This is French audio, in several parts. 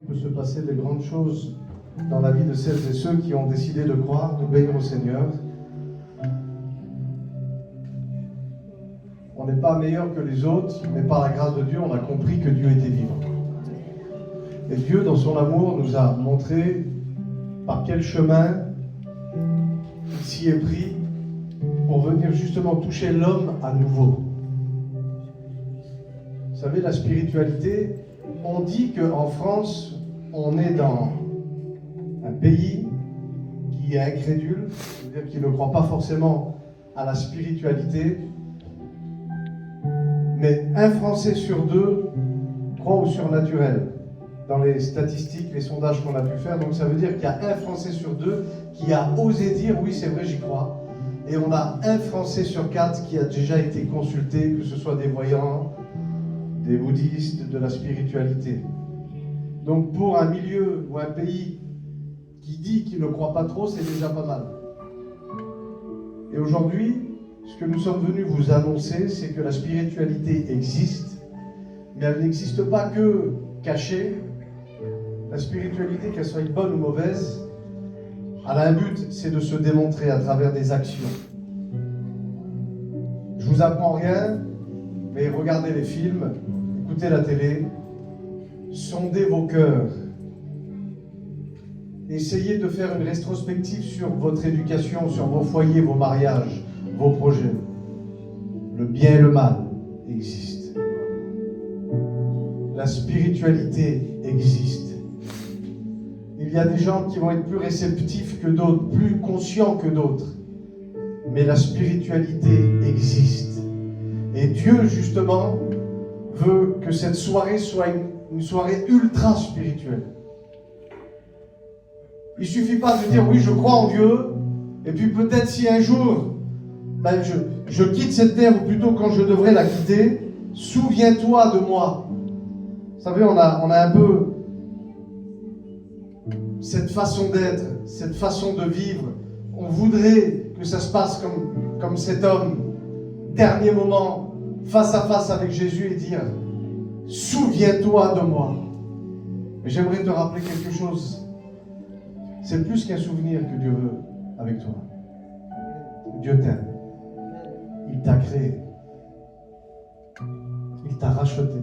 Il peut se passer de grandes choses dans la vie de celles et ceux qui ont décidé de croire, d'obéir au Seigneur. On n'est pas meilleur que les autres, mais par la grâce de Dieu, on a compris que Dieu était vivant. Et Dieu, dans son amour, nous a montré par quel chemin il s'y est pris pour venir justement toucher l'homme à nouveau. Vous savez, la spiritualité, on dit qu'en France, on est dans un pays qui est incrédule, c'est-à-dire qui ne croit pas forcément à la spiritualité, mais un Français sur deux croit au surnaturel. Dans les statistiques, les sondages qu'on a pu faire, donc ça veut dire qu'il y a un Français sur deux qui a osé dire « oui, c'est vrai, j'y crois ». Et on a un Français sur quatre qui a déjà été consulté, que ce soit des voyants, des bouddhistes, de la spiritualité. Donc pour un milieu ou un pays qui dit qu'il ne croit pas trop, c'est déjà pas mal. Et aujourd'hui, ce que nous sommes venus vous annoncer, c'est que la spiritualité existe, mais elle n'existe pas que cachée. La spiritualité, qu'elle soit bonne ou mauvaise, elle a un but, c'est de se démontrer à travers des actions. Je vous apprends rien, mais regardez les films, écoutez la télé, sondez vos cœurs. Essayez de faire une rétrospective sur votre éducation, sur vos foyers, vos mariages, vos projets. Le bien et le mal existent. La spiritualité existe. Il y a des gens qui vont être plus réceptifs que d'autres, plus conscients que d'autres. Mais la spiritualité existe. Et Dieu, justement, veut que cette soirée soit une soirée ultra spirituelle. Il ne suffit pas de dire « oui, je crois en Dieu », et puis peut-être si un jour, je quitte cette terre, ou plutôt quand je devrais la quitter, souviens-toi de moi. Vous savez, on a un peu cette façon d'être, cette façon de vivre. On voudrait que ça se passe comme cet homme, dernier moment, face à face avec Jésus et dire « souviens-toi de moi ». Mais j'aimerais te rappeler quelque chose. C'est plus qu'un souvenir que Dieu veut avec toi. Dieu t'aime. Il t'a créé. Il t'a racheté.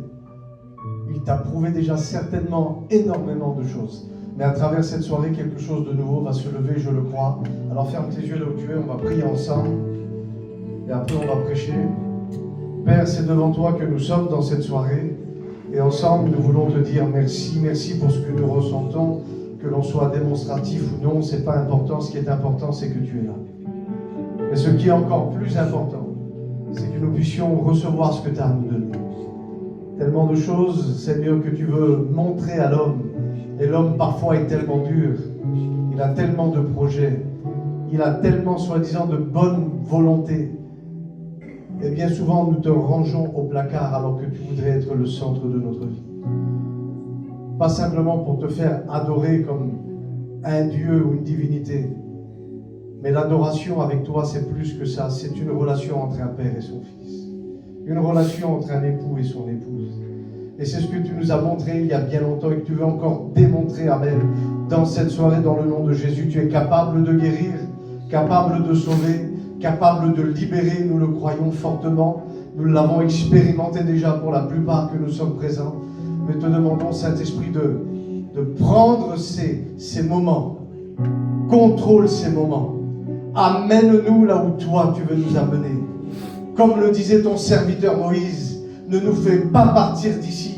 Il t'a prouvé déjà certainement énormément de choses. Mais à travers cette soirée, quelque chose de nouveau va se lever, je le crois. Alors ferme tes yeux là où tu es, on va prier ensemble. Et après on va prêcher. Père, c'est devant toi que nous sommes dans cette soirée. Et ensemble, nous voulons te dire merci, merci pour ce que nous ressentons. Que l'on soit démonstratif ou non, c'est pas important. Ce qui est important, c'est que tu es là. Mais ce qui est encore plus important, c'est que nous puissions recevoir ce que tu as à nous donner. Tellement de choses, Seigneur, que tu veux montrer à l'homme. Et l'homme, parfois, est tellement dur. Il a tellement de projets. Il a tellement, soi-disant, de bonne volonté. Et bien souvent, nous te rangeons au placard alors que tu voudrais être le centre de notre vie. Pas simplement pour te faire adorer comme un Dieu ou une divinité. Mais l'adoration avec toi, c'est plus que ça. C'est une relation entre un père et son fils. Une relation entre un époux et son épouse. Et c'est ce que tu nous as montré il y a bien longtemps et que tu veux encore démontrer, Amen, dans cette soirée, dans le nom de Jésus. Tu es capable de guérir, capable de sauver, capable de libérer. Nous le croyons fortement. Nous l'avons expérimenté déjà pour la plupart que nous sommes présents. Mais te demandons, Saint-Esprit, de prendre ces moments. Contrôle ces moments. Amène-nous là où toi tu veux nous amener. Comme le disait ton serviteur Moïse, ne nous fais pas partir d'ici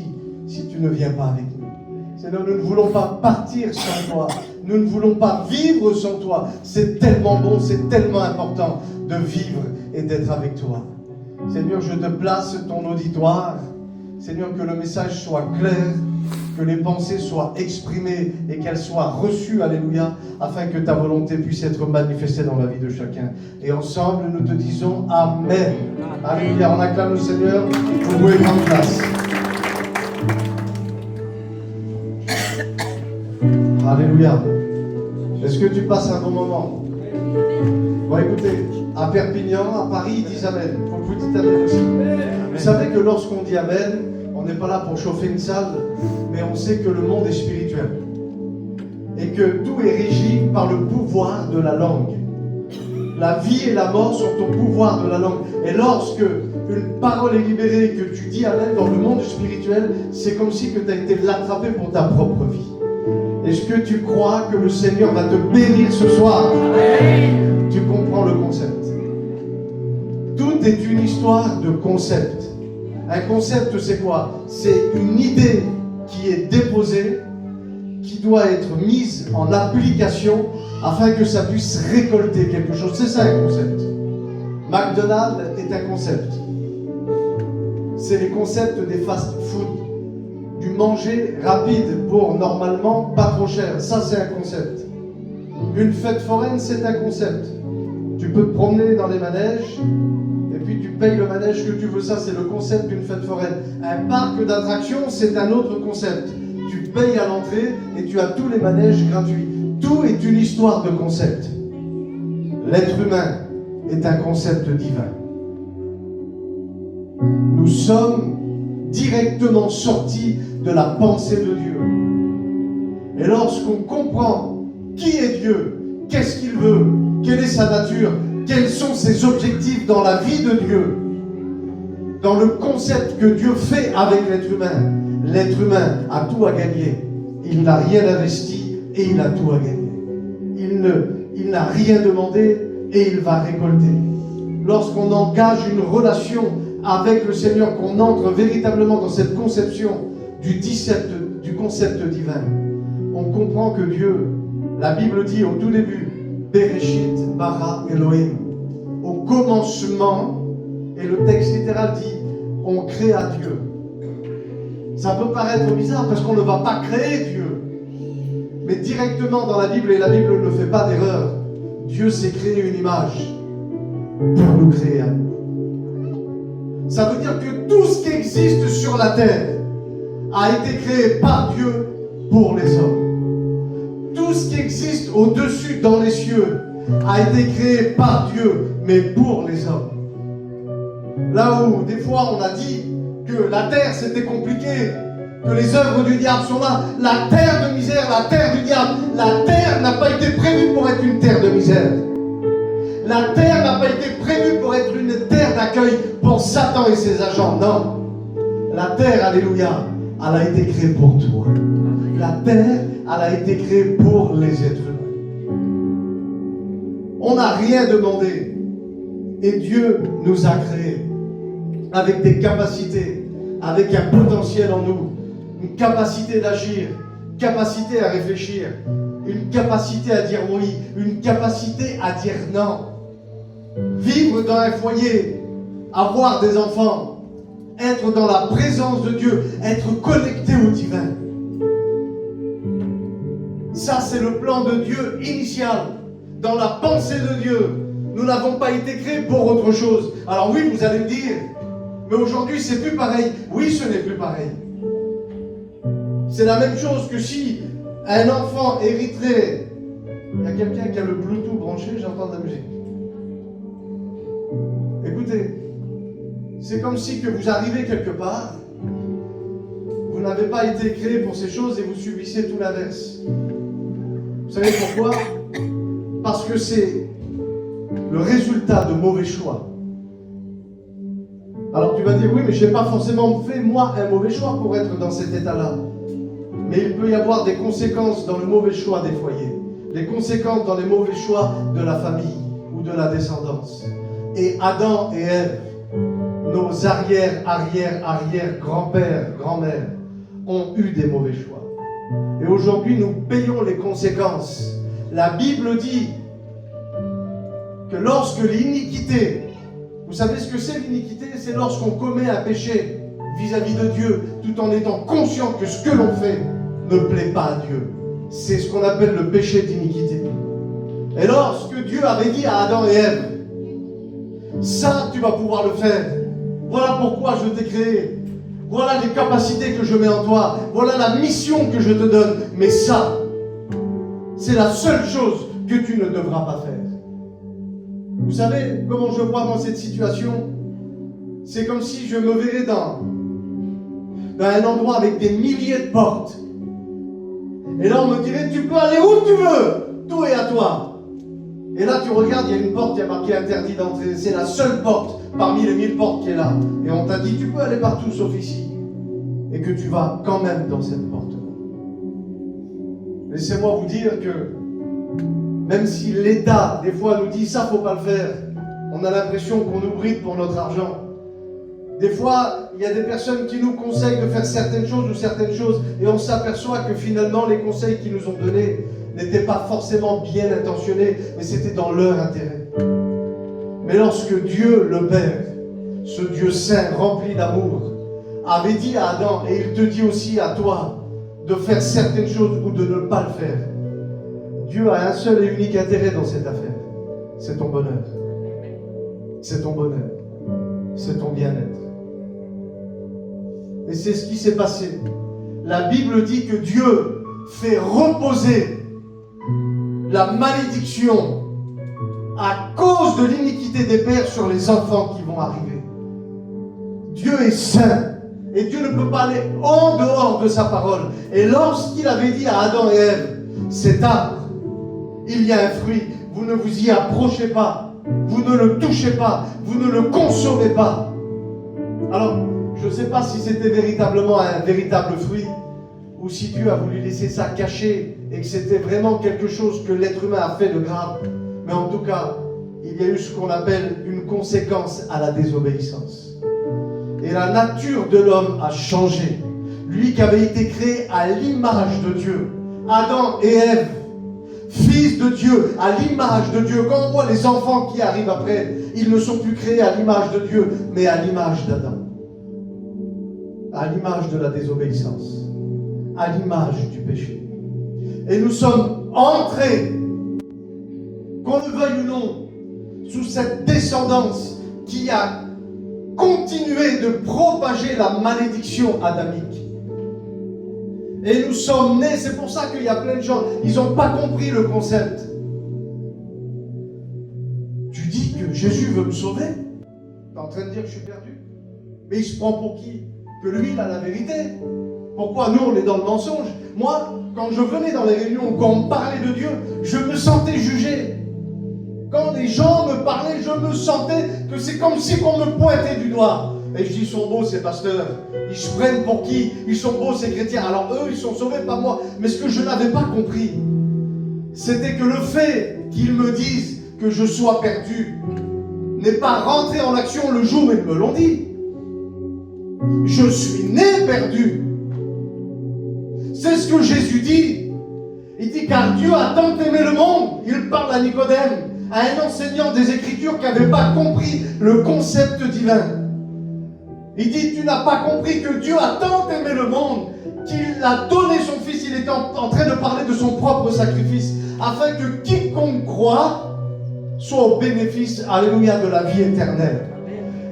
si tu ne viens pas avec nous. Seigneur, nous ne voulons pas partir sans toi. Nous ne voulons pas vivre sans toi. C'est tellement bon, c'est tellement important de vivre et d'être avec toi. Seigneur, je te place ton auditoire. Seigneur, que le message soit clair, que les pensées soient exprimées et qu'elles soient reçues, alléluia, afin que ta volonté puisse être manifestée dans la vie de chacun. Et ensemble, nous te disons Amen. Alléluia, on acclame le Seigneur, vous pouvez prendre place. Alléluia. Est-ce que tu passes un bon moment? Bon, écoutez, à Perpignan, à Paris, ils disent Amen. Faut que vous dites Amen aussi. Vous savez que lorsqu'on dit Amen, On n'est pas là pour chauffer une salle, mais on sait que le monde est spirituel. Et que tout est régi par le pouvoir de la langue. La vie et la mort sont au pouvoir de la langue. Et lorsque une parole est libérée et que tu dis Amen dans le monde spirituel, c'est comme si tu as été l'attrapé pour ta propre vie. Est-ce que tu crois que le Seigneur va te bénir ce soir? Amen. Tu comprends le concept. Tout est une histoire de concept. Un concept, c'est quoi? C'est une idée qui est déposée, qui doit être mise en application afin que ça puisse récolter quelque chose. C'est ça un concept. McDonald's est un concept. C'est les concepts des fast-food. Du manger rapide pour normalement pas trop cher. Ça, c'est un concept. Une fête foraine, c'est un concept. Tu peux te promener dans les manèges et puis tu payes le manège que tu veux. Ça, c'est le concept d'une fête foraine. Un parc d'attractions, c'est un autre concept. Tu payes à l'entrée et tu as tous les manèges gratuits. Tout est une histoire de concept. L'être humain est un concept divin. Nous sommes directement sortis de la pensée de Dieu. Et lorsqu'on comprend qui est Dieu, qu'est-ce qu'il veut, quelle est sa nature, quels sont ses objectifs dans la vie de Dieu, dans le concept que Dieu fait avec l'être humain a tout à gagner. Il n'a rien investi et il a tout à gagner. Il n'a rien demandé et il va récolter. Lorsqu'on engage une relation avec le Seigneur, qu'on entre véritablement dans cette conception du concept divin, on comprend que Dieu, la Bible dit au tout début, Bereshit bara Elohim, au commencement, et le texte littéral dit, on crée à Dieu. Ça peut paraître bizarre parce qu'on ne va pas créer Dieu, mais directement dans la Bible, et la Bible ne fait pas d'erreur, Dieu s'est créé une image pour nous créer à nous. Ça veut dire que tout ce qui existe sur la terre a été créé par Dieu pour les hommes. Tout ce qui existe au-dessus dans les cieux a été créé par Dieu, mais pour les hommes. Là où des fois on a dit que la terre c'était compliqué, que les œuvres du diable sont là, la terre de misère, la terre du diable, la terre n'a pas été prévue pour être une terre de misère. La terre n'a pas été prévue pour être une terre d'accueil pour Satan et ses agents. Non. La terre, alléluia, elle a été créée pour toi. La terre, elle a été créée pour les êtres humains. On n'a rien demandé. Et Dieu nous a créés avec des capacités, avec un potentiel en nous, une capacité d'agir, une capacité à réfléchir, une capacité à dire oui, une capacité à dire non. Vivre dans un foyer, avoir des enfants, être dans la présence de Dieu, être connecté au divin. Ça, c'est le plan de Dieu initial. Dans la pensée de Dieu, nous n'avons pas été créés pour autre chose. Alors oui, vous allez me dire, mais aujourd'hui, c'est plus pareil. Oui, ce n'est plus pareil. C'est la même chose que si un enfant hériterait. Il y a quelqu'un qui a le Bluetooth branché, j'entends de la musique. Écoutez, c'est comme si que vous arrivez quelque part, vous n'avez pas été créé pour ces choses et vous subissez tout l'inverse. Vous savez pourquoi? Parce que c'est le résultat de mauvais choix. Alors tu vas dire, oui, mais je n'ai pas forcément fait, moi, un mauvais choix pour être dans cet état-là. Mais il peut y avoir des conséquences dans le mauvais choix des foyers, des conséquences dans les mauvais choix de la famille ou de la descendance. Et Adam et Ève, nos arrière-grands-pères, grand-mères, ont eu des mauvais choix. Et aujourd'hui, nous payons les conséquences. La Bible dit que lorsque l'iniquité, vous savez ce que c'est l'iniquité? C'est lorsqu'on commet un péché vis-à-vis de Dieu, tout en étant conscient que ce que l'on fait ne plaît pas à Dieu. C'est ce qu'on appelle le péché d'iniquité. Et lorsque Dieu avait dit à Adam et Ève, ça, tu vas pouvoir le faire. Voilà pourquoi je t'ai créé. Voilà les capacités que je mets en toi. Voilà la mission que je te donne. Mais ça, c'est la seule chose que tu ne devras pas faire. Vous savez comment je vois dans cette situation? C'est comme si je me verrais dans dans un endroit avec des milliers de portes. Et là, on me dirait, tu peux aller où tu veux, tout est à toi. Et là, tu regardes, il y a une porte qui a marqué interdit d'entrer. C'est la seule porte parmi les 1000 portes qui est là. Et on t'a dit, tu peux aller partout sauf ici. Et que tu vas quand même dans cette porte-là. Laissez-moi vous dire que même si l'État, des fois, nous dit ça, faut pas le faire, on a l'impression qu'on nous bride pour notre argent. Des fois, il y a des personnes qui nous conseillent de faire certaines choses ou certaines choses, et on s'aperçoit que finalement, les conseils qu'ils nous ont donnés n'étaient pas forcément bien intentionnés, mais c'était dans leur intérêt. Mais lorsque Dieu, le Père, ce Dieu saint, rempli d'amour, avait dit à Adam, et il te dit aussi à toi, de faire certaines choses ou de ne pas le faire, Dieu a un seul et unique intérêt dans cette affaire. C'est ton bonheur. C'est ton bonheur. C'est ton bien-être. Et c'est ce qui s'est passé. La Bible dit que Dieu fait reposer la malédiction à cause de l'iniquité des pères sur les enfants qui vont arriver. Dieu est saint. Et Dieu ne peut pas aller en dehors de sa parole. Et lorsqu'il avait dit à Adam et Ève, cet arbre, il y a un fruit, vous ne vous y approchez pas, vous ne le touchez pas, vous ne le consommez pas. Alors, je ne sais pas si c'était véritablement un véritable fruit, ou si Dieu a voulu laisser ça caché, et que c'était vraiment quelque chose que l'être humain a fait de grave. Mais en tout cas, il y a eu ce qu'on appelle une conséquence à la désobéissance. Et la nature de l'homme a changé. Lui qui avait été créé à l'image de Dieu. Adam et Ève, fils de Dieu, à l'image de Dieu. Quand on voit les enfants qui arrivent après, ils ne sont plus créés à l'image de Dieu, mais à l'image d'Adam. À l'image de la désobéissance. À l'image du péché. Et nous sommes entrés, qu'on le veuille ou non, sous cette descendance qui a continué de propager la malédiction adamique. Et nous sommes nés, c'est pour ça qu'il y a plein de gens, ils n'ont pas compris le concept. Tu dis que Jésus veut me sauver? Tu es en train de dire que je suis perdu? Mais il se prend pour qui? Que lui, il a la vérité. Pourquoi nous, on est dans le mensonge? Moi, quand je venais dans les réunions, quand on me parlait de Dieu, je me sentais jugé. Quand les gens me parlaient, je me sentais que c'est comme si on me pointait du doigt. Et je dis, ils sont beaux ces pasteurs. Ils se prennent pour qui? Ils sont beaux ces chrétiens. Alors eux, ils sont sauvés, pas moi. Mais ce que je n'avais pas compris, c'était que le fait qu'ils me disent que je sois perdu n'est pas rentré en action le jour où ils me l'ont dit. Je suis né perdu. C'est ce que Jésus dit. Il dit, car Dieu a tant aimé le monde. Il parle à Nicodème, à un enseignant des Écritures qui n'avait pas compris le concept divin. Il dit, tu n'as pas compris que Dieu a tant aimé le monde qu'il a donné son Fils. Il était en train de parler de son propre sacrifice, afin que quiconque croit soit au bénéfice, alléluia, de la vie éternelle.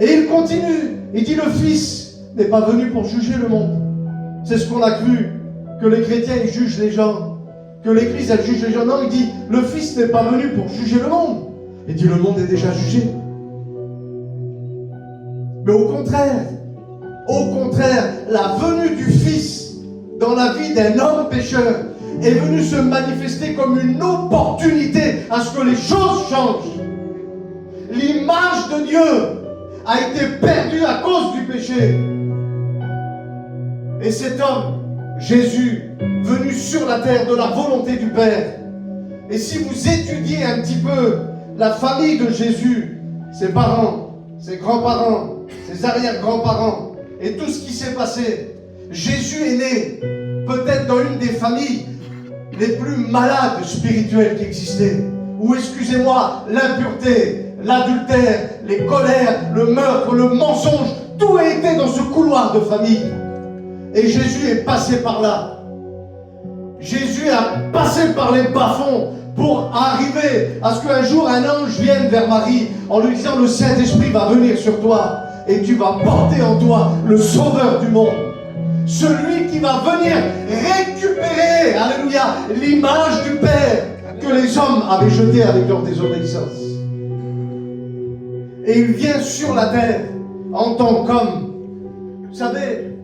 Et il continue, il dit, le Fils n'est pas venu pour juger le monde. C'est ce qu'on a cru, que les chrétiens ils jugent les gens, que l'Église elle juge les gens. Non, il dit, le Fils n'est pas venu pour juger le monde. Il dit, le monde est déjà jugé. Mais au contraire, la venue du Fils dans la vie d'un homme pécheur est venue se manifester comme une opportunité à ce que les choses changent. L'image de Dieu a été perdue à cause du péché. Et cet homme, Jésus, venu sur la terre de la volonté du Père. Et si vous étudiez un petit peu la famille de Jésus, ses parents, ses grands-parents, ses arrière-grands-parents, et tout ce qui s'est passé, Jésus est né peut-être dans une des familles les plus malades spirituelles qui existaient. Ou excusez-moi, l'impureté, l'adultère, les colères, le meurtre, le mensonge, tout a été dans ce couloir de famille. Et Jésus est passé par là. Jésus a passé par les bas-fonds pour arriver à ce qu'un jour un ange vienne vers Marie en lui disant, le Saint-Esprit va venir sur toi et tu vas porter en toi le Sauveur du monde. Celui qui va venir récupérer, alléluia, l'image du Père que les hommes avaient jetée avec leur désobéissance. Et il vient sur la terre en tant qu'homme. Vous savez,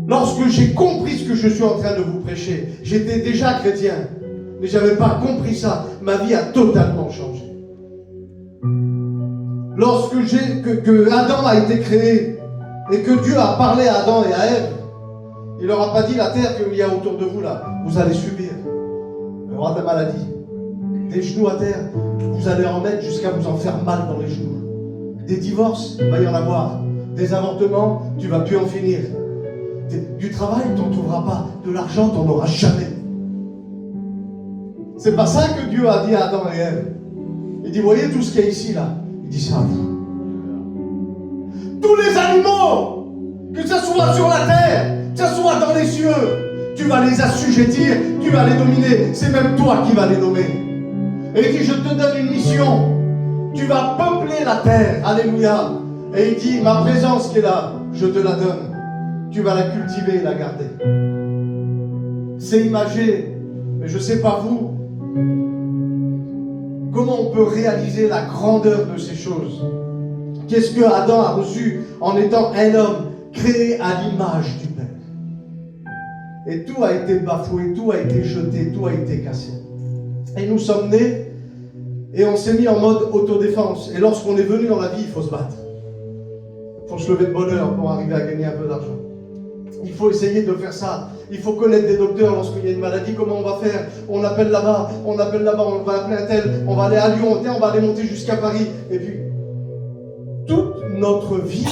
Lorsque j'ai compris ce que je suis en train de vous prêcher, j'étais déjà chrétien, mais je n'avais pas compris ça. Ma vie a totalement changé. Lorsque que Adam a été créé et que Dieu a parlé à Adam et à Ève, il leur a pas dit la terre qu'il y a autour de vous là, vous allez subir. Il y aura de la maladie, des genoux à terre, vous allez en mettre jusqu'à vous en faire mal dans les genoux. Des divorces, il va y en avoir. Des avortements, tu vas plus en finir. Du travail, tu n'en trouveras pas. De l'argent, tu n'en auras jamais. C'est pas ça que Dieu a dit à Adam et Ève. Il dit, voyez tout ce qu'il y a ici là. Il dit ça. Tous les animaux, que ce soit sur la terre, que ce soit dans les cieux, tu vas les assujettir, tu vas les dominer. C'est même toi qui vas les nommer. Et il dit, je te donne une mission. Tu vas peupler la terre. Alléluia. Et il dit, ma présence qui est là, je te la donne. Tu vas la cultiver et la garder. C'est imagé, mais je ne sais pas vous, comment on peut réaliser la grandeur de ces choses. Qu'est-ce que Adam a reçu en étant un homme créé à l'image du Père. Et tout a été bafoué, tout a été jeté, tout a été cassé. Et nous sommes nés et on s'est mis en mode autodéfense. Et lorsqu'on est venu dans la vie, il faut se battre. Il faut se lever de bonne heure pour arriver à gagner un peu d'argent. Il faut essayer de faire ça. Il faut connaître des docteurs lorsqu'il y a une maladie. Comment on va faire? On appelle là-bas, on va appeler un tel, on va aller à Lyon, on va aller monter jusqu'à Paris. Et puis, toute notre vie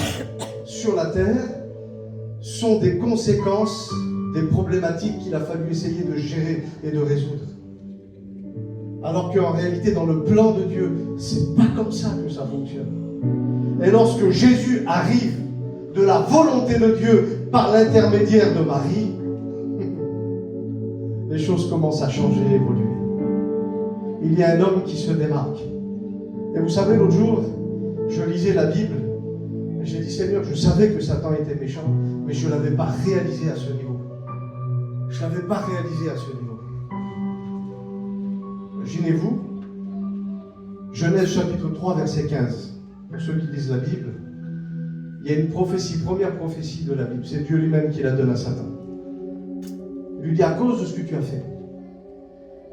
sur la terre sont des conséquences des problématiques qu'il a fallu essayer de gérer et de résoudre. Alors qu'en réalité, dans le plan de Dieu, c'est pas comme ça que ça fonctionne. Et lorsque Jésus arrive de la volonté de Dieu par l'intermédiaire de Marie, les choses commencent à changer et évoluer. Il y a un homme qui se démarque. Et vous savez, l'autre jour, je lisais la Bible, et j'ai dit, Seigneur, je savais que Satan était méchant, mais je ne l'avais pas réalisé à ce niveau. Je ne l'avais pas réalisé à ce niveau. Imaginez-vous, Genèse chapitre 3, verset 15. Pour ceux qui lisent la Bible, il y a une prophétie, première prophétie de la Bible. C'est Dieu lui-même qui la donne à Satan. Il lui dit, à cause de ce que tu as fait,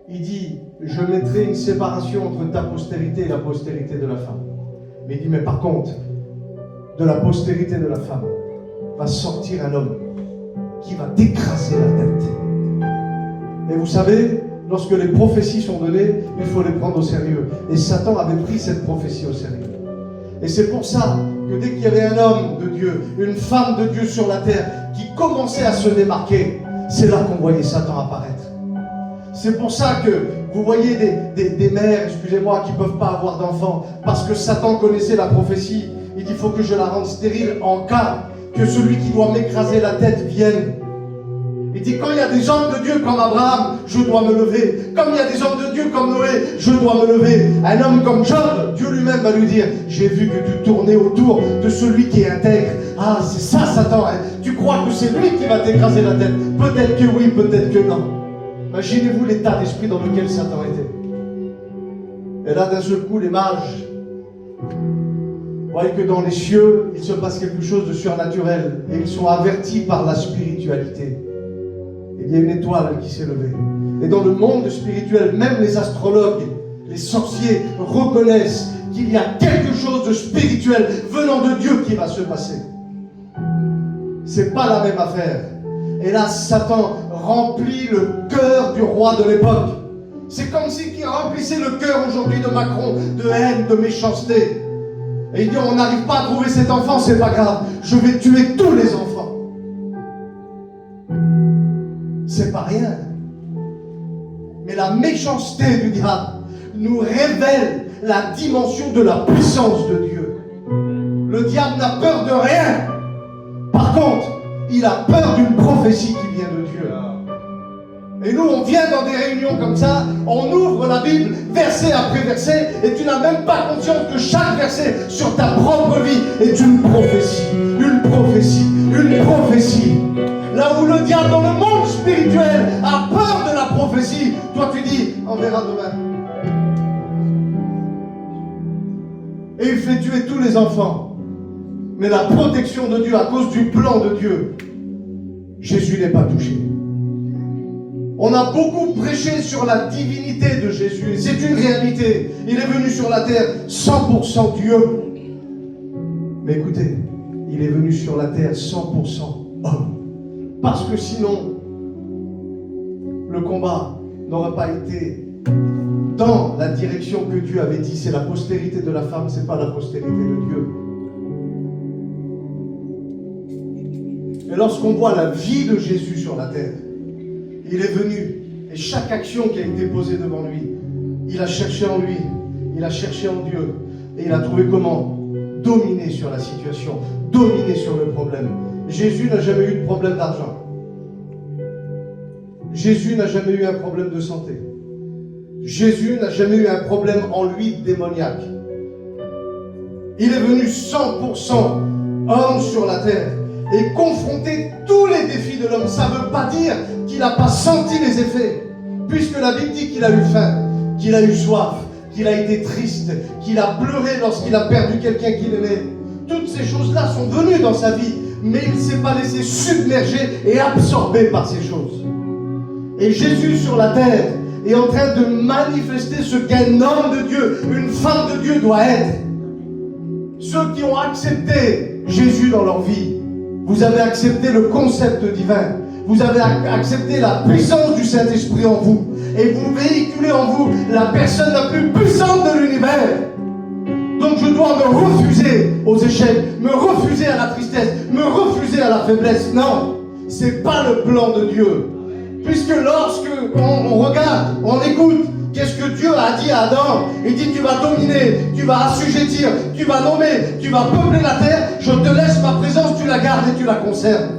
il dit, je mettrai une séparation entre ta postérité et la postérité de la femme. Mais il dit, mais par contre, de la postérité de la femme va sortir un homme qui va t'écraser la tête. Et vous savez, lorsque les prophéties sont données, il faut les prendre au sérieux. Et Satan avait pris cette prophétie au sérieux. Et c'est pour ça que dès qu'il y avait un homme de Dieu, une femme de Dieu sur la terre qui commençait à se démarquer, c'est là qu'on voyait Satan apparaître. C'est pour ça que vous voyez des mères, excusez-moi, qui ne peuvent pas avoir d'enfants, parce que Satan connaissait la prophétie. Il dit, il faut que je la rende stérile en cas que celui qui doit m'écraser la tête vienne. Il dit, quand il y a des hommes de Dieu comme Abraham, je dois me lever. Comme il y a des hommes de Dieu comme Noé, je dois me lever. Un homme comme Job, Dieu lui-même va lui dire, j'ai vu que tu tournais autour de celui qui est intègre. Ah, c'est ça Satan, hein. Tu crois que c'est lui qui va t'écraser la tête? Peut-être que oui, peut-être que non. Imaginez-vous l'état d'esprit dans lequel Satan était. Et là, d'un seul coup, les mages voient que dans les cieux, il se passe quelque chose de surnaturel. Et ils sont avertis par la spiritualité. Il y a une étoile qui s'est levée. Et dans le monde spirituel, même les astrologues, les sorciers reconnaissent qu'il y a quelque chose de spirituel venant de Dieu qui va se passer. C'est pas la même affaire. Et là, Satan remplit le cœur du roi de l'époque. C'est comme s'il remplissait le cœur aujourd'hui de Macron de haine, de méchanceté. Et il dit, on n'arrive pas à trouver cet enfant, c'est pas grave. Je vais tuer tous les enfants. C'est pas rien. Mais la méchanceté du diable nous révèle la dimension de la puissance de Dieu. Le diable n'a peur de rien. Par contre, il a peur d'une prophétie qui vient de Dieu. Et nous, on vient dans des réunions comme ça, on ouvre la Bible, verset après verset, et tu n'as même pas conscience que chaque verset sur ta propre vie est une prophétie. Une prophétie. Une prophétie. Là où le diable dans le monde spirituel a peur de la prophétie, toi tu dis, on verra demain. Et il fait tuer tous les enfants. Mais la protection de Dieu à cause du plan de Dieu Jésus n'est pas touché. On a beaucoup prêché sur la divinité de Jésus. C'est une réalité. Il est venu sur la terre 100% Dieu. Mais écoutez, il est venu sur la terre 100% homme. Parce que sinon, le combat n'aurait pas été dans la direction que Dieu avait dit. C'est la postérité de la femme, c'est pas la postérité de Dieu. Et lorsqu'on voit la vie de Jésus sur la terre, il est venu, et chaque action qui a été posée devant lui, il a cherché en lui, il a cherché en Dieu, et il a trouvé comment dominer sur la situation, dominer sur le problème. Jésus n'a jamais eu de problème d'argent. Jésus n'a jamais eu un problème de santé. Jésus n'a jamais eu un problème en lui démoniaque. Il est venu 100% homme sur la terre et confronter tous les défis de l'homme. Ça ne veut pas dire qu'il n'a pas senti les effets, puisque la Bible dit qu'il a eu faim, qu'il a eu soif, qu'il a été triste, qu'il a pleuré lorsqu'il a perdu quelqu'un qu'il aimait. Toutes ces choses-là sont venues dans sa vie, mais il ne s'est pas laissé submerger et absorber par ces choses. Et Jésus sur la terre est en train de manifester ce qu'un homme de Dieu, une femme de Dieu doit être. Ceux qui ont accepté Jésus dans leur vie, vous avez accepté le concept divin. Vous avez accepté la puissance du Saint-Esprit en vous. Et vous véhiculez en vous la personne la plus puissante de l'univers. Donc je dois me refuser aux échecs, me refuser à la tristesse, me refuser à la faiblesse. Non, c'est pas le plan de Dieu. Puisque lorsque on regarde, on écoute, qu'est-ce que Dieu a dit à Adam? Il dit tu vas dominer, tu vas assujettir, tu vas nommer, tu vas peupler la terre, je te laisse ma présence, tu la gardes et tu la conserves.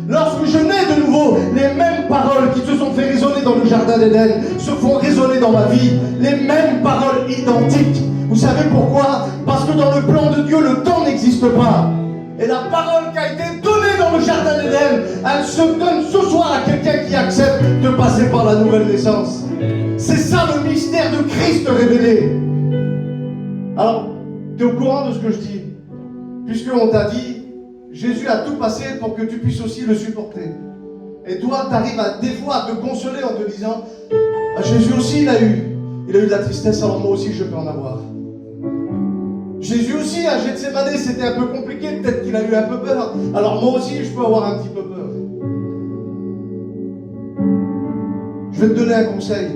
Lorsque je nais de nouveau, les mêmes paroles qui se sont fait résonner dans le jardin d'Éden se font résonner dans ma vie. Les mêmes paroles identiques. Vous savez pourquoi? Parce que dans le plan de Dieu, le temps n'existe pas. Et la parole qui a été donnée dans le jardin d'Éden, elle se donne ce soir à quelqu'un qui accepte de passer par la nouvelle naissance. C'est ça le mystère de Christ révélé. Alors, tu es au courant de ce que je dis? Puisqu'on t'a dit, Jésus a tout passé pour que tu puisses aussi le supporter. Et toi, tu arrives des fois à te consoler en te disant, ah, Jésus aussi il a eu de la tristesse, alors moi aussi je peux en avoir. Jésus aussi, à Gethsémané, c'était un peu compliqué, peut-être qu'il a eu un peu peur. Alors moi aussi, je peux avoir un petit peu peur. Je vais te donner un conseil.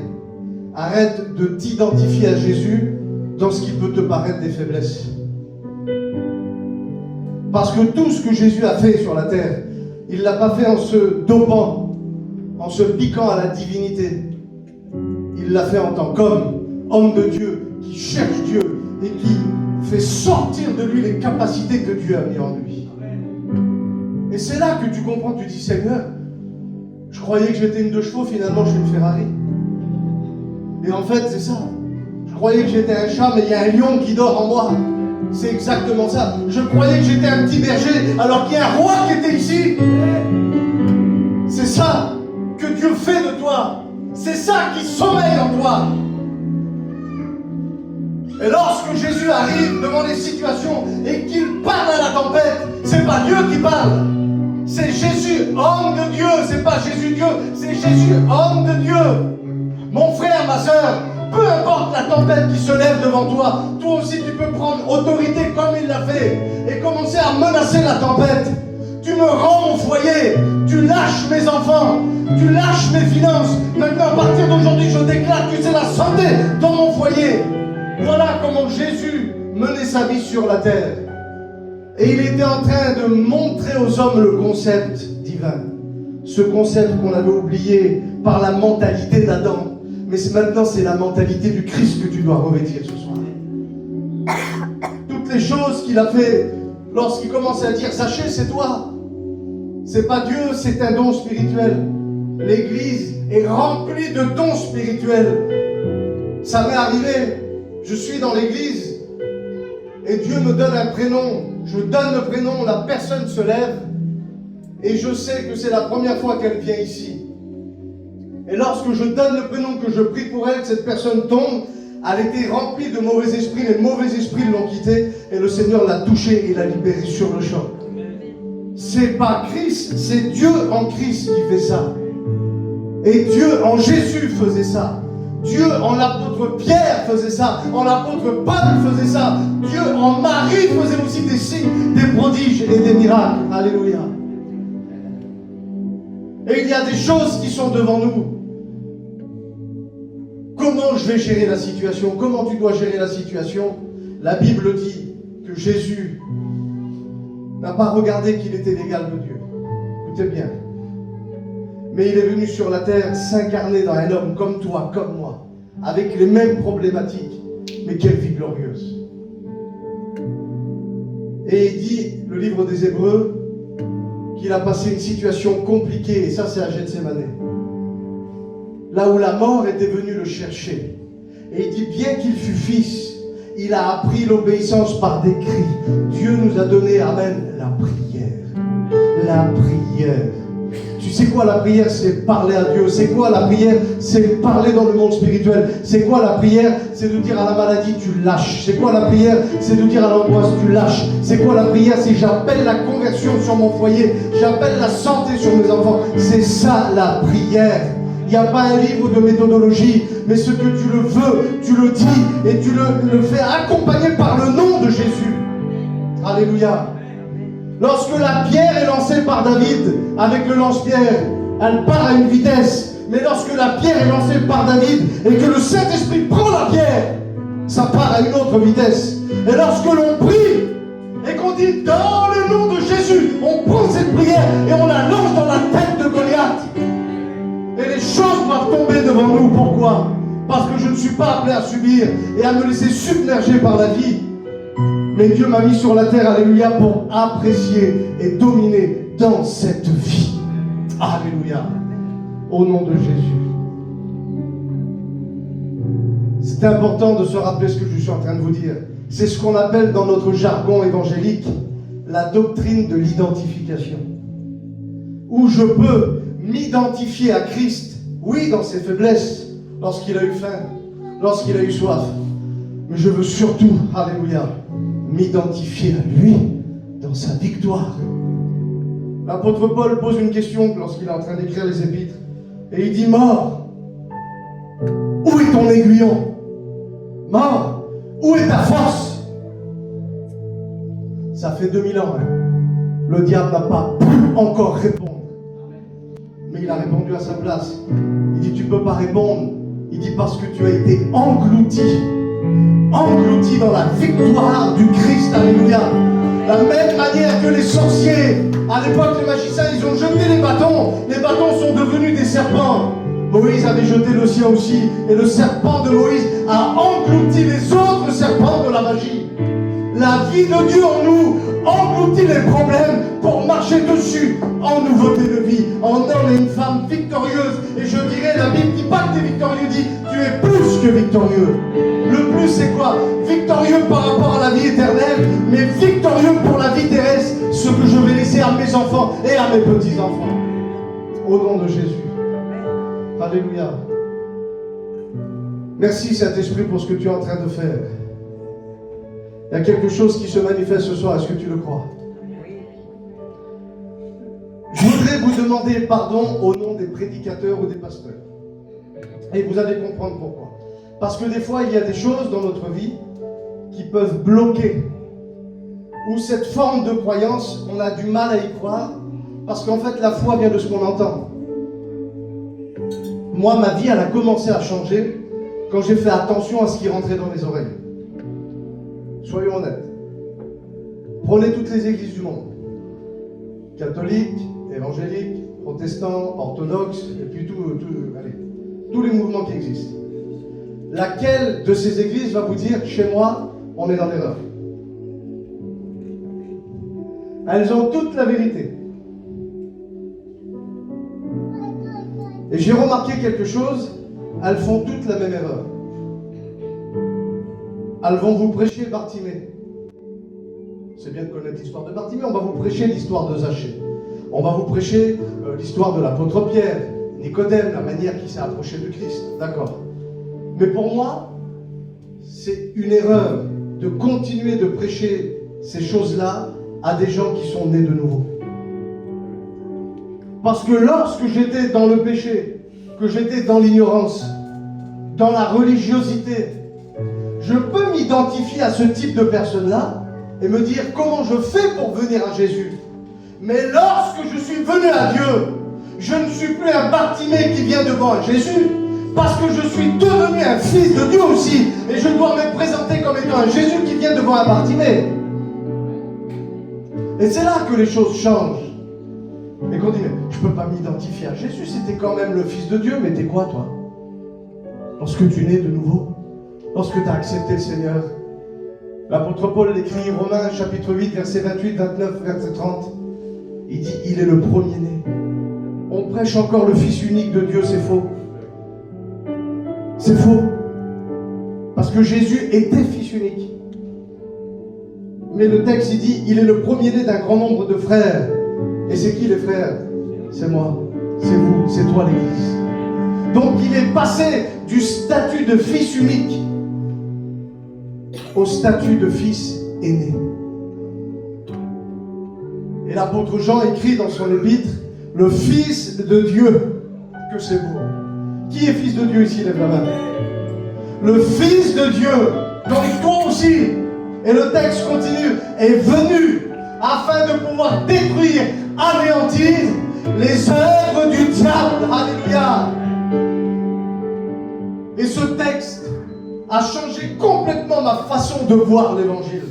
Arrête de t'identifier à Jésus dans ce qui peut te paraître des faiblesses. Parce que tout ce que Jésus a fait sur la terre, il ne l'a pas fait en se dopant, en se piquant à la divinité. Il l'a fait en tant qu'homme, homme de Dieu, qui cherche Dieu et qui fait sortir de lui les capacités que Dieu a mis en lui. Et c'est là que tu comprends, tu dis, Seigneur, je croyais que j'étais une 2 chevaux, finalement je suis une Ferrari. Et en fait, c'est ça. Je croyais que j'étais un chat, mais il y a un lion qui dort en moi. C'est exactement ça. Je croyais que j'étais un petit berger, alors qu'il y a un roi qui était ici. C'est ça que Dieu fait de toi. C'est ça qui sommeille en toi. Et lorsque Jésus arrive devant les situations et qu'il parle à la tempête, c'est pas Dieu qui parle. C'est Jésus, homme de Dieu. C'est pas Jésus Dieu, c'est Jésus, homme de Dieu. Mon frère, ma soeur, peu importe la tempête qui se lève devant toi, toi aussi tu peux prendre autorité comme il l'a fait et commencer à menacer la tempête. Tu me rends mon foyer, tu lâches mes enfants, tu lâches mes finances. Maintenant, à partir d'aujourd'hui, je déclare que c'est la santé dans mon foyer. Voilà comment Jésus menait sa vie sur la terre. Et il était en train de montrer aux hommes le concept divin. Ce concept qu'on avait oublié par la mentalité d'Adam. Mais maintenant, c'est la mentalité du Christ que tu dois revêtir ce soir. Toutes les choses qu'il a fait lorsqu'il commençait à dire, sachez, c'est toi. C'est pas Dieu, c'est un don spirituel. L'église est remplie de dons spirituels. Ça m'est arrivé. Je suis dans l'église et Dieu me donne un prénom. Je donne le prénom, la personne se lève et je sais que c'est la première fois qu'elle vient ici. Et lorsque je donne le prénom, que je prie pour elle, cette personne tombe, elle était remplie de mauvais esprits, les mauvais esprits l'ont quittée et le Seigneur l'a touchée et l'a libérée sur le champ. c'est pas Christ, c'est Dieu en Christ qui fait ça. Et Dieu en Jésus faisait ça. Dieu en l'apôtre Pierre faisait ça. En l'apôtre Paul faisait ça. Dieu en Marie faisait aussi des signes, des prodiges et des miracles. Alléluia. Et il y a des choses qui sont devant nous. Comment je vais gérer la situation? Comment tu dois gérer la situation? La Bible dit que Jésus n'a pas regardé qu'il était l'égal de Dieu. Écoutez bien. Mais il est venu sur la terre s'incarner dans un homme comme toi, comme moi, avec les mêmes problématiques. Mais quelle vie glorieuse. Et il dit, le livre des Hébreux, qu'il a passé une situation compliquée, et ça c'est à Gethsémane. Là où la mort était venue le chercher. Et il dit, bien qu'il fût fils, il a appris l'obéissance par des cris. Dieu nous a donné, amen, la prière. La prière. Tu sais quoi la prière? C'est parler à Dieu. C'est quoi la prière? C'est parler dans le monde spirituel. C'est quoi la prière? C'est de dire à la maladie, tu lâches. C'est quoi la prière? C'est de dire à l'angoisse, tu lâches. C'est quoi la prière? C'est j'appelle la conversion sur mon foyer. J'appelle la santé sur mes enfants. C'est ça la prière. Il n'y a pas un livre de méthodologie, mais ce que tu le veux, tu le dis et tu le fais accompagner par le nom de Jésus. Alléluia. Lorsque la pierre est lancée par David avec le lance-pierre, elle part à une vitesse. Mais lorsque la pierre est lancée par David et que le Saint-Esprit prend la pierre, ça part à une autre vitesse. Et lorsque l'on prie et qu'on dit dans le nom de Jésus, on prend cette prière et on la lance dans la tête de Goliath. Et les choses doivent tomber devant nous. Pourquoi? Parce que je ne suis pas appelé à subir et à me laisser submerger par la vie. Mais Dieu m'a mis sur la terre, alléluia, pour apprécier et dominer dans cette vie. Alléluia. Au nom de Jésus. C'est important de se rappeler ce que je suis en train de vous dire. C'est ce qu'on appelle dans notre jargon évangélique la doctrine de l'identification. Où je peux m'identifier à Christ, oui, dans ses faiblesses, lorsqu'il a eu faim, lorsqu'il a eu soif. Mais je veux surtout, alléluia, m'identifier à lui dans sa victoire. L'apôtre Paul pose une question lorsqu'il est en train d'écrire les épîtres. Et il dit, mort, où est ton aiguillon? Mort, où est ta force? Ça fait 2000 ans, hein. Le diable n'a pas pu encore répondre. Mais il a répondu à sa place. Il dit, tu ne peux pas répondre. Il dit, parce que tu as été englouti dans la victoire du Christ. Alléluia. La même manière que les sorciers, à l'époque les magiciens, ils ont jeté les bâtons sont devenus des serpents. Moïse avait jeté le sien aussi, et le serpent de Moïse a englouti les autres serpents de la magie. La vie de Dieu en nous engloutit les problèmes pour marcher dessus en nouveauté de vie, en homme et une femme victorieuse. Et je dirais, la Bible dit pas que tu es victorieux, dit tu es plus que victorieux. Le plus c'est quoi? Victorieux par rapport à la vie éternelle, mais victorieux pour la vie terrestre, ce que je vais laisser à mes enfants et à mes petits-enfants. Au nom de Jésus. Alléluia. Merci Saint-Esprit pour ce que tu es en train de faire. Il y a quelque chose qui se manifeste ce soir. Est-ce que tu le crois? Je voudrais vous demander pardon au nom des prédicateurs ou des pasteurs. Et vous allez comprendre pourquoi. Parce que des fois, il y a des choses dans notre vie qui peuvent bloquer. Ou cette forme de croyance, on a du mal à y croire. Parce qu'en fait, la foi vient de ce qu'on entend. Moi, ma vie, elle a commencé à changer quand j'ai fait attention à ce qui rentrait dans mes oreilles. Soyons honnêtes. Prenez toutes les églises du monde. Catholiques, évangéliques, protestants, orthodoxes, et puis tous les mouvements qui existent. Laquelle de ces églises va vous dire, chez moi, on est dans l'erreur? Elles ont toute la vérité. Et j'ai remarqué quelque chose, elles font toutes la même erreur. Elles vont vous prêcher Bartimée. C'est bien de connaître l'histoire de Bartimée, on va vous prêcher l'histoire de Zachée. On va vous prêcher l'histoire de l'apôtre Pierre, Nicodème, la manière qu'il s'est approché de Christ. D'accord. Mais pour moi, c'est une erreur de continuer de prêcher ces choses-là à des gens qui sont nés de nouveau. Parce que lorsque j'étais dans le péché, que j'étais dans l'ignorance, dans la religiosité, je peux m'identifier à ce type de personne-là et me dire comment je fais pour venir à Jésus. Mais lorsque je suis venu à Dieu, je ne suis plus un Bartimée qui vient devant Jésus, parce que je suis devenu un fils de Dieu aussi, et je dois me présenter comme étant un Jésus qui vient devant un Bartimée. Et c'est là que les choses changent. Et qu'on dit, mais je ne peux pas m'identifier à Jésus, c'était quand même le Fils de Dieu, mais t'es quoi toi? Lorsque tu nais de nouveau, lorsque tu as accepté le Seigneur. L'apôtre Paul l'écrit, Romains chapitre 8, verset 28, 29, verset 30. Il dit, il est le premier-né. On prêche encore le Fils unique de Dieu, c'est faux. C'est faux. Parce que Jésus était Fils unique. Mais le texte, il dit, il est le premier-né d'un grand nombre de frères. Et c'est qui les frères? C'est moi, c'est vous, c'est toi l'Église. Donc il est passé du statut de Fils unique au statut de Fils aîné. Et l'apôtre Jean écrit dans son épître, le Fils de Dieu, que c'est beau. Qui est Fils de Dieu ici, lève la main. Le Fils de Dieu, donc toi aussi, et le texte continue, est venu afin de pouvoir détruire, anéantir les œuvres du diable. Alléluia. Et ce texte a changé complètement ma façon de voir l'évangile.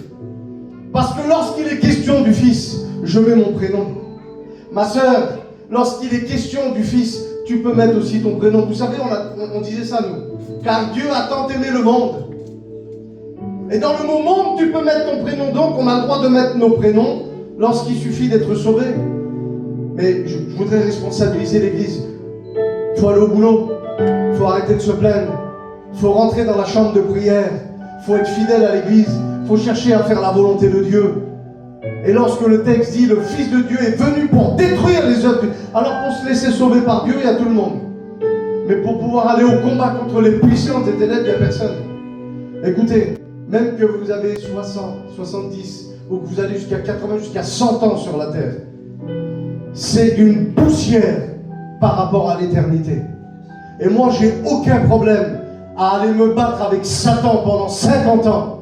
Parce que lorsqu'il est question du Fils, je mets mon prénom. Ma sœur, lorsqu'il est question du Fils, tu peux mettre aussi ton prénom. Vous savez, on disait ça nous. Car Dieu a tant aimé le monde. Et dans le mot monde, tu peux mettre ton prénom. Donc on a le droit de mettre nos prénoms lorsqu'il suffit d'être sauvé. Mais je voudrais responsabiliser l'Église. Il faut aller au boulot. Il faut arrêter de se plaindre. Il faut rentrer dans la chambre de prière. Il faut être fidèle à l'Église. Il faut chercher à faire la volonté de Dieu. Et lorsque le texte dit le Fils de Dieu est venu pour détruire les œuvres, alors pour se laisser sauver par Dieu, il y a tout le monde. Mais pour pouvoir aller au combat contre les puissances des ténèbres, il n'y a personne. Écoutez, même que vous avez 60, 70, ou que vous allez jusqu'à 80, jusqu'à 100 ans sur la terre, c'est une poussière par rapport à l'éternité. Et moi, j'ai aucun problème à aller me battre avec Satan pendant 50 ans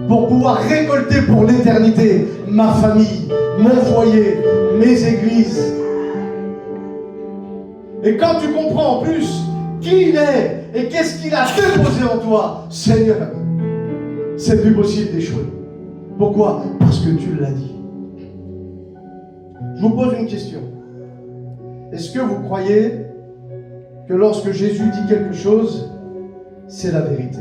pour pouvoir récolter pour l'éternité ma famille, mon foyer, mes églises. Et quand tu comprends en plus qui il est et qu'est-ce qu'il a déposé en toi, Seigneur, c'est plus possible d'échouer. Pourquoi? Parce que tu l'as dit. Je vous pose une question. Est-ce que vous croyez que lorsque Jésus dit quelque chose, c'est la vérité?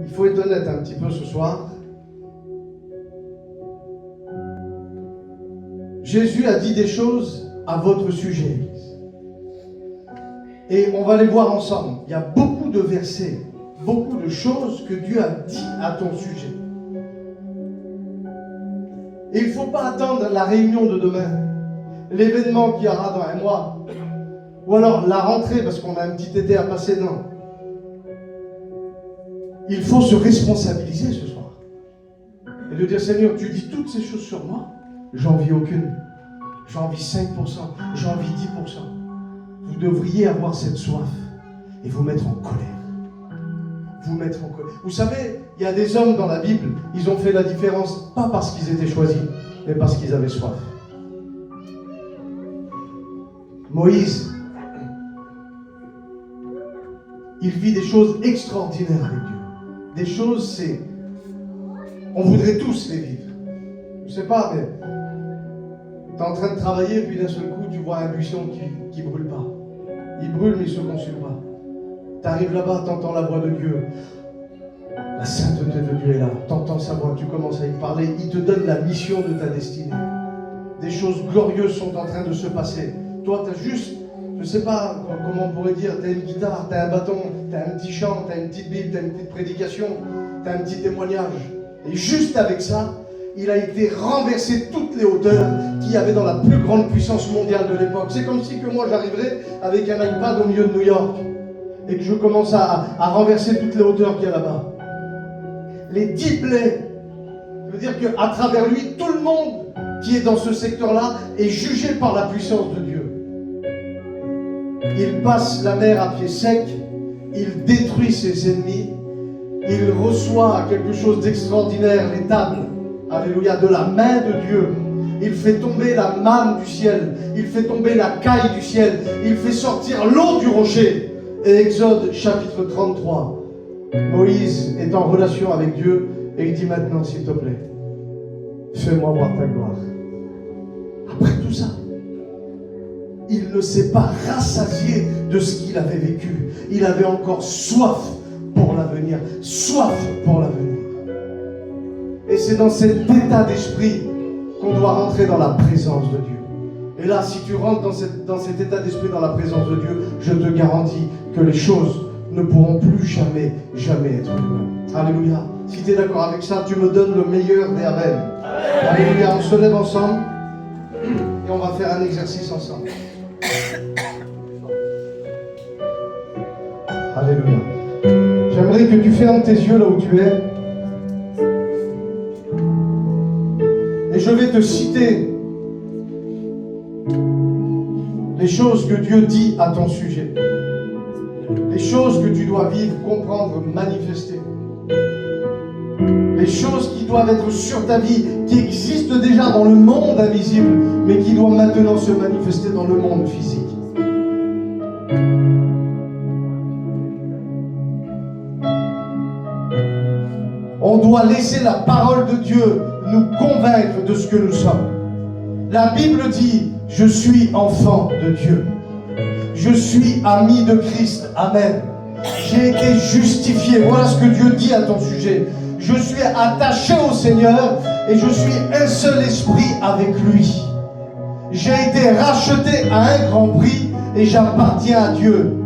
Il faut être honnête un petit peu ce soir. Jésus a dit des choses à votre sujet. Et on va les voir ensemble. Il y a beaucoup de versets, beaucoup de choses que Dieu a dit à ton sujet. Et il ne faut pas attendre la réunion de demain, l'événement qu'il y aura dans un mois, ou alors la rentrée parce qu'on a un petit été à passer, non. Il faut se responsabiliser ce soir. Et de dire, Seigneur, tu dis toutes ces choses sur moi, j'en vis aucune. J'en vis 5%, j'en vis 10%. Vous devriez avoir cette soif et vous mettre en colère. Vous mettre en colère. Vous savez, il y a des hommes dans la Bible, ils ont fait la différence, pas parce qu'ils étaient choisis, mais parce qu'ils avaient soif. Moïse, il vit des choses extraordinaires avec Dieu. Des choses, c'est... On voudrait tous les vivre. Je sais pas, mais... Tu es en train de travailler, puis d'un seul coup, tu vois un buisson qui brûle pas. Il brûle, mais il ne se consume pas. Tu arrives là-bas, tu entends la voix de Dieu. La sainteté de Dieu est là. Tu entends sa voix, tu commences à y parler. Il te donne la mission de ta destinée. Des choses glorieuses sont en train de se passer. Toi, tu as juste, je ne sais pas comment on pourrait dire, tu as une guitare, tu as un bâton, tu as un petit chant, tu as une petite Bible, tu as une petite prédication, tu as un petit témoignage. Et juste avec ça, il a été renversé toutes les hauteurs qu'il y avait dans la plus grande puissance mondiale de l'époque. C'est comme si que moi j'arriverais avec un iPad au milieu de New York et que je commence à renverser toutes les hauteurs qu'il y a là-bas. Les 10 plaies, ça veut dire qu'à travers lui, tout le monde qui est dans ce secteur-là est jugé par la puissance de Dieu. Il passe la mer à pied sec, il détruit ses ennemis, il reçoit quelque chose d'extraordinaire, les tables, alléluia, de la main de Dieu. Il fait tomber la manne du ciel, il fait tomber la caille du ciel, il fait sortir l'eau du rocher. Et Exode chapitre 33, Moïse est en relation avec Dieu et il dit maintenant, s'il te plaît, fais-moi voir ta gloire. Après tout ça, il ne s'est pas rassasié de ce qu'il avait vécu. Il avait encore soif pour l'avenir, soif pour l'avenir. Et c'est dans cet état d'esprit qu'on doit rentrer dans la présence de Dieu. Et là, si tu rentres dans cet état d'esprit, dans la présence de Dieu, je te garantis que les choses ne pourront plus jamais être les mêmes. Alléluia. Si tu es d'accord avec ça, tu me donnes le meilleur des amen. Alléluia. On se lève ensemble et on va faire un exercice ensemble. Alléluia. J'aimerais que tu fermes tes yeux là où tu es. Et je vais te citer les choses que Dieu dit à ton sujet. Les choses que tu dois vivre, comprendre, manifester. Les choses qui doivent être sur ta vie, qui existent déjà dans le monde invisible, mais qui doivent maintenant se manifester dans le monde physique. On doit laisser la parole de Dieu nous convaincre de ce que nous sommes. La Bible dit, je suis enfant de Dieu. Je suis ami de Christ. Amen. J'ai été justifié. Voilà ce que Dieu dit à ton sujet. Je suis attaché au Seigneur et je suis un seul esprit avec lui. J'ai été racheté à un grand prix et j'appartiens à Dieu.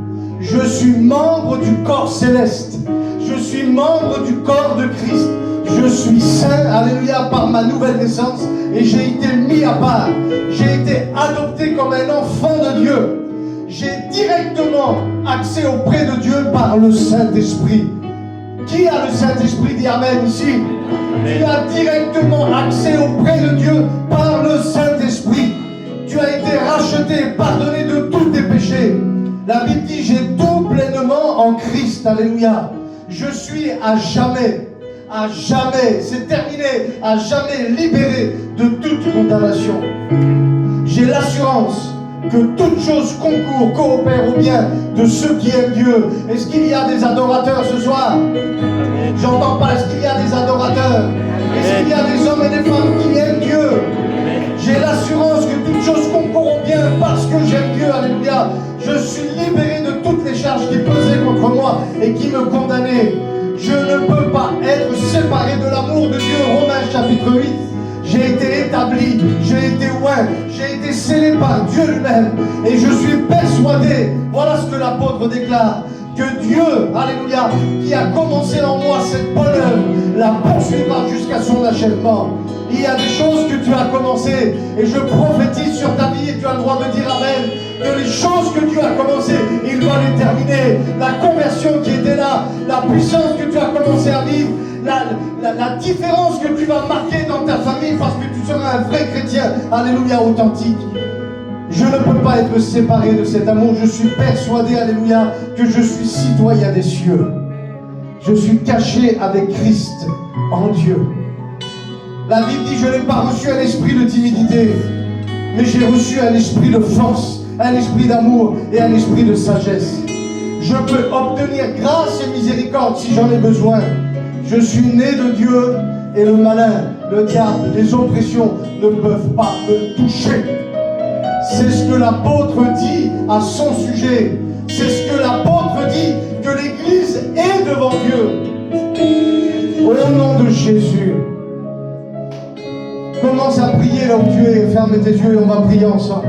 Je suis membre du corps céleste. Je suis membre du corps de Christ. Je suis saint, alléluia, par ma nouvelle naissance et j'ai été mis à part. J'ai été adopté comme un enfant de Dieu. J'ai directement accès auprès de Dieu par le Saint-Esprit. Qui a le Saint-Esprit? Dit Amen ici. Amen. Tu as directement accès auprès de Dieu par le Saint-Esprit. Tu as été racheté, pardonné de tous tes péchés. La Bible dit, j'ai tout pleinement en Christ. Alléluia. Je suis à jamais, c'est terminé, à jamais libéré de toute condamnation. J'ai l'assurance que toutes choses concourent, coopèrent au bien de ceux qui aiment Dieu. Est-ce qu'il y a des adorateurs ce soir? J'entends pas, est-ce qu'il y a des adorateurs? Est-ce qu'il y a des hommes et des femmes qui aiment Dieu? J'ai l'assurance que toutes choses concourent au bien parce que j'aime Dieu, alléluia. Je suis libéré de toutes les charges qui pesaient contre moi et qui me condamnaient. Je ne peux pas être séparé de l'amour de Dieu. Romains chapitre 8. J'ai été établi, j'ai été oint, j'ai été scellé par Dieu lui-même. Et je suis persuadé, voilà ce que l'apôtre déclare, que Dieu, alléluia, qui a commencé en moi cette bonne œuvre, la poursuivra jusqu'à son achèvement. Il y a des choses que tu as commencées et je prophétise sur ta vie et tu as le droit de dire Amen. Que les choses que tu as commencées, il va les terminer. La conversion qui était là, la puissance que tu as commencé à vivre, la différence que tu vas marquer dans ta famille parce que tu seras un vrai chrétien, alléluia, authentique. Je ne peux pas être séparé de cet amour. Je suis persuadé, alléluia, que je suis citoyen des cieux. Je suis caché avec Christ en Dieu. La Bible dit, je n'ai pas reçu un esprit de timidité, mais j'ai reçu un esprit de force, un esprit d'amour et un esprit de sagesse. Je peux obtenir grâce et miséricorde si j'en ai besoin. Je suis né de Dieu et le malin, le diable, les oppressions ne peuvent pas me toucher. C'est ce que l'apôtre dit à son sujet. C'est ce que l'apôtre dit, que l'Église est devant Dieu. Au nom de Jésus. Commence à prier là où tu es, ferme tes yeux et on va prier ensemble.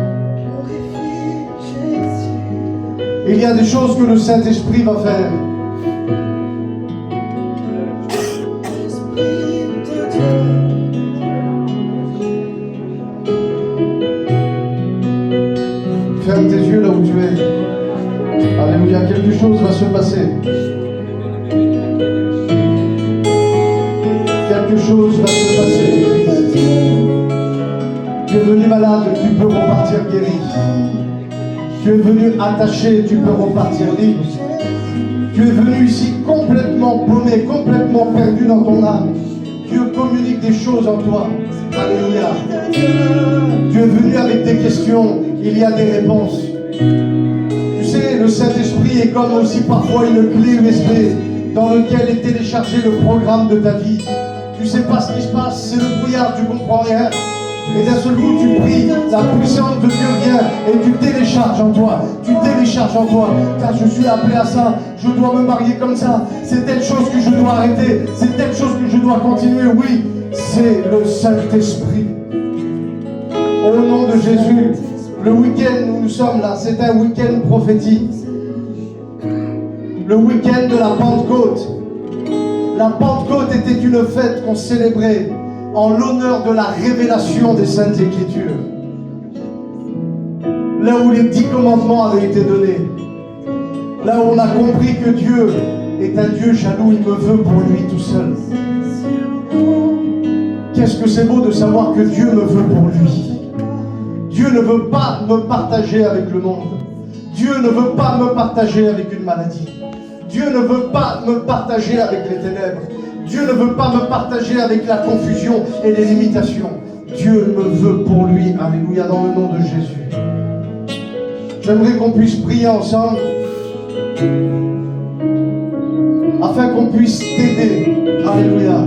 Il y a des choses que le Saint-Esprit va faire. Ferme tes yeux là où tu es. Alléluia, quelque chose va se passer. Quelque chose va se passer. venu malade, tu peux repartir guéri. Tu es venu attaché, tu peux repartir libre. Tu es venu ici complètement paumé, complètement perdu dans ton âme. Dieu communique des choses en toi. Alléluia. Tu es venu avec des questions, il y a des réponses. Tu sais, le Saint-Esprit est comme aussi parfois une clé USB dans laquelle est téléchargé le programme de ta vie. Tu sais pas ce qui se passe, c'est le brouillard, tu comprends rien. Et d'un seul coup, tu pries, la puissance de Dieu vient et tu télécharges en toi. Tu télécharges en toi, car je suis appelé à ça. Je dois me marier comme ça. C'est telle chose que je dois arrêter. C'est telle chose que je dois continuer. Oui, c'est le Saint-Esprit. Au nom de Jésus, le week-end où nous sommes là, c'est un week-end prophétique. Le week-end de la Pentecôte. La Pentecôte était une fête qu'on célébrait en l'honneur de la révélation des Saintes Écritures. Là où les 10 commandements avaient été donnés. Là où on a compris que Dieu est un Dieu jaloux, il me veut pour lui tout seul. Qu'est-ce que c'est beau de savoir que Dieu me veut pour lui. Dieu ne veut pas me partager avec le monde. Dieu ne veut pas me partager avec une maladie. Dieu ne veut pas me partager avec les ténèbres. Dieu ne veut pas me partager avec la confusion et les limitations. Dieu me veut pour lui. Alléluia, dans le nom de Jésus. J'aimerais qu'on puisse prier ensemble afin qu'on puisse t'aider, alléluia,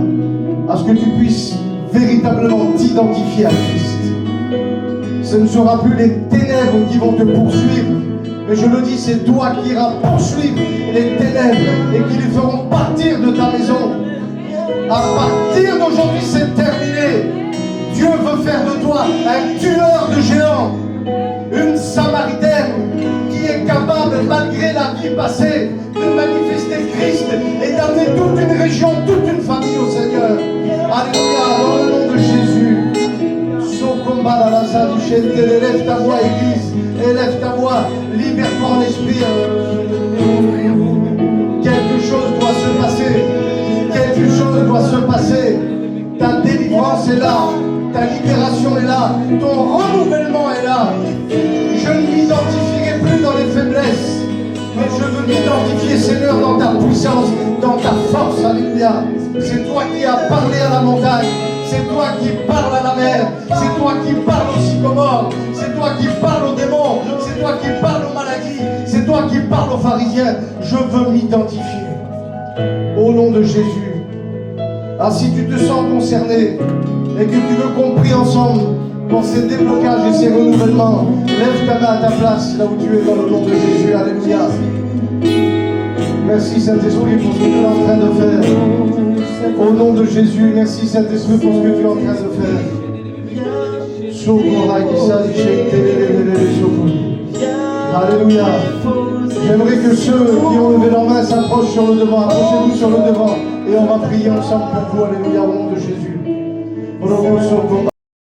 à ce que tu puisses véritablement t'identifier à Christ. Ce ne sera plus les ténèbres qui vont te poursuivre, mais je le dis, c'est toi qui iras poursuivre les ténèbres et qui les feront partir de ta maison. À partir d'aujourd'hui, c'est terminé. Dieu veut faire de toi un tueur de géants, une Samaritaine qui est capable, malgré la vie passée, de manifester Christ et d'amener toute une région, toute une famille au Seigneur. Alléluia, dans le nom de Jésus. Élève ta voix, Église, élève ta voix, libère-toi en esprit. Quelque chose doit se passer. Quelque chose doit se passer. Ta délivrance est là. Ta libération est là. Ton renouvellement est là. Je ne m'identifierai plus dans les faiblesses, mais je veux m'identifier, Seigneur, dans ta puissance, dans ta force. Alléluia. C'est toi qui as parlé à la montagne. C'est toi qui parles à la mer. C'est toi qui parles aux sycomores. C'est toi qui parles aux démons. C'est toi qui parles aux maladies. C'est toi qui parles aux pharisiens. Je veux m'identifier. Au nom de Jésus. Alors si tu te sens concerné et que tu veux qu'on prie ensemble pour ces déblocages et ces renouvellements, lève ta main à ta place là où tu es dans le nom de Jésus. Alléluia. Merci Saint-Esprit pour ce que tu es en train de faire. Au nom de Jésus, merci Saint-Esprit pour ce que tu es en train de faire. Alléluia. J'aimerais que ceux qui ont levé leurs mains s'approchent sur le devant. Approchez-vous sur le devant et on va prier ensemble pour vous. Alléluia, au nom de Jésus.